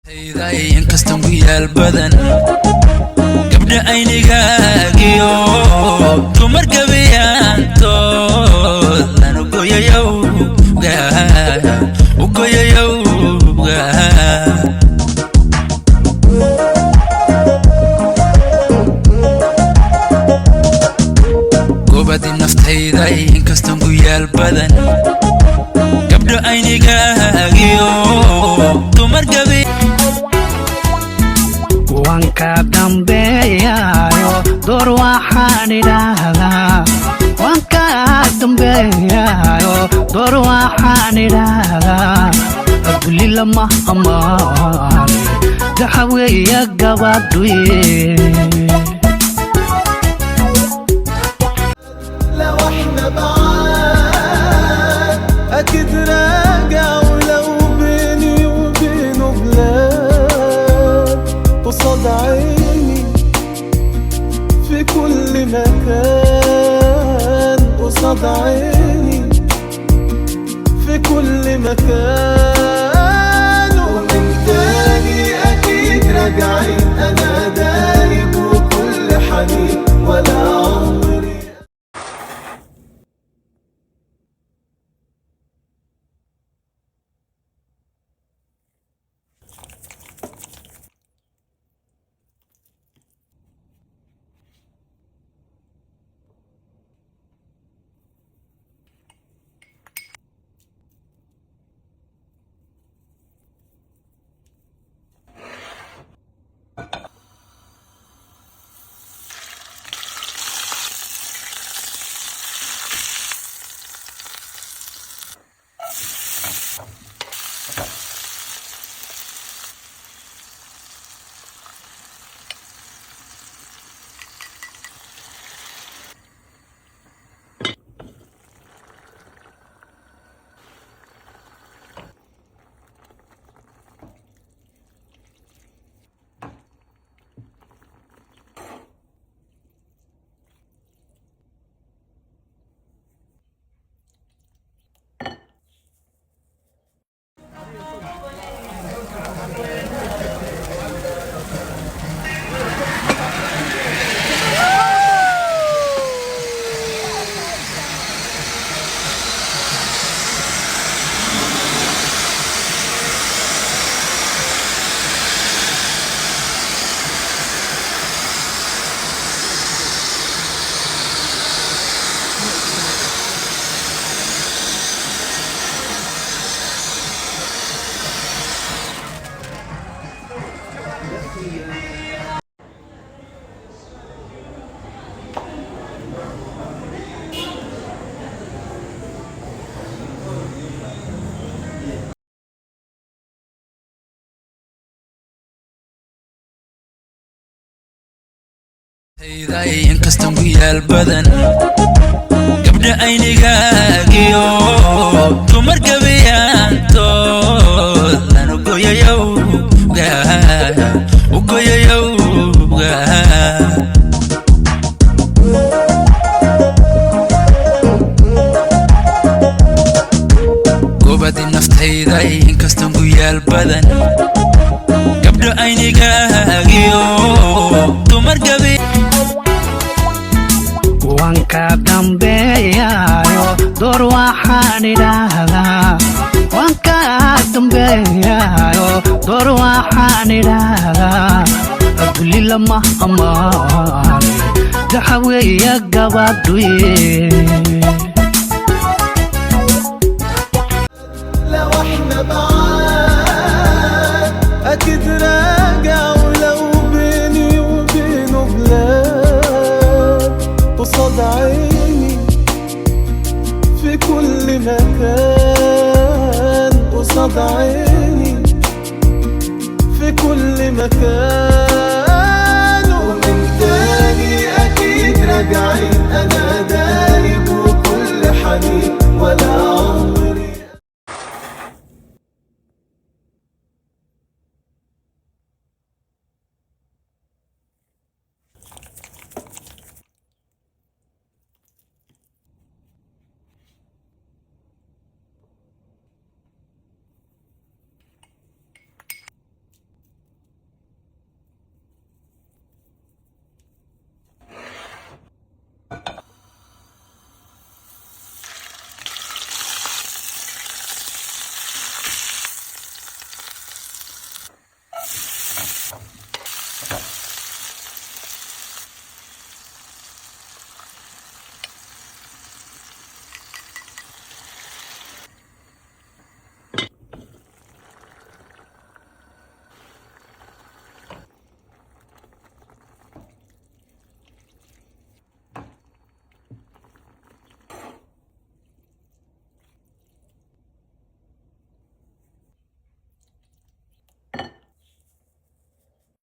inkastan ku yaal badan gabdha aynigaagiyo dumar gabayaantood aan u goyayowga gobadi naftayday inkastan ku yaal badan gabdha aynigaagiyo dumar wanka dambeeyayo door waxaan idhaahdaa wanka dambeeyayo door waxaan idhaahdaa abuli lama amaan daxaweeya gabadhuye لو احنا بعاد اكيد راجع ولو بيني وبينه بلاد قصاد عيني في كل مكان قصاد عيني في كل مكان ومن تاني اكيد راجعين انا دايب وكل حنين ولا عمري inkastan ku yaal badan gabdha aynigaagiyo dumar gabayaantood aan u goyayowga gobadi naftayday inkastan ku yaal badan gabdha aynigaagiyo dumar wanka dambeeyayo door waxaan idhaahdaa wanka dambeeyayo door waxaan idhaahdaa abuli lama amaan daxaweeya gabadhuye لو احنا بعاد اكيد راجع ولو بيني وبينه بلاد قصاد عيني في كل مكان قصاد عيني في كل مكان